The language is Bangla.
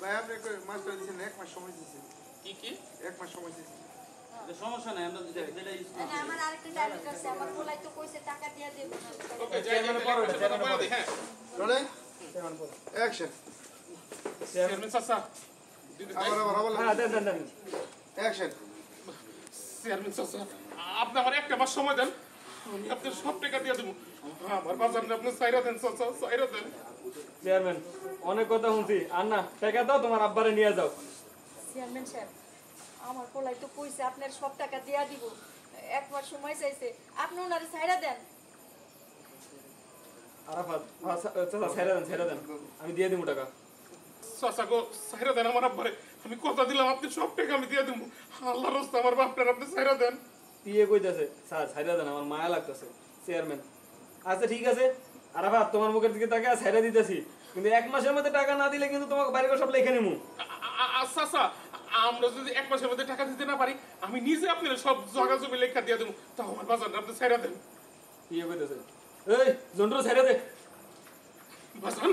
ভাই আপনি মাস্টার দিয়েছেন 1 মাস সময় দিয়েছেন কি 1 মাস সময় দিয়েছেন সমস্যা নাই আমরা যেটা ইউজ করি আমার আরেকটা ডায়লগ আছে আমার বলাই তো কইছে টাকা দিয়ে দেব না ওকে চেয়ারম্যান পরে হ্যাঁ রোলিং অ্যাকশন চেয়ারম্যান চাচা আবার হ্যাঁ দেন অ্যাকশন চেয়ারম্যান চাচা আপনি আমার একটা মাস সময় দেন আমি আপনার সব টাকা দিয়ে দেবো আমার বাজার আপনি চাইরা দেন চাচা চাইরা দেন চেয়ারম্যান অনেক কথা শুনছি আর না টাকা দাও তোমার আব্বারে নিয়ে যাও চেয়ারম্যান সাহেব আমার বলাই তো কইছে আপনার সব টাকা দিয়া দিব এক মাস সময় চাইছে আপনি ওনারে ছাইরা দেন আরাফাত চাচা ছেড়ে দেন আমি দিয়ে দিব টাকা চাচা গো চাইরা দেন আমার আব্বারে আমি কথা দিলাম আপনি সব টাকা আমি দিয়ে দেবো আল্লাহর রাস্তা আমার বাপটার আপনি চাইরা দেন দিয়ে কইতাছে স্যার ছেড়ে দেন আমার মায়া লাগতেছে চেয়ারম্যান আচ্ছা ঠিক আছে আরাফাত তোমার মুখের দিকে তাকে ছেড়ে দিতেছি কিন্তু 1 মাসের মধ্যে টাকা না দিলে কিন্তু তোমাকে বাড়ি সব লিখে নিমু চাচা আমরা যদি 1 মাসের মধ্যে টাকা দিতে না পারি আমি নিজে আপনার সব জায়গা জমি লেখা দিয়ে দেবো তাও আমার বাজার আপনি চাইরা দেন দিয়ে কইতাছে এই জন্টু ছেড়ে দে বাজান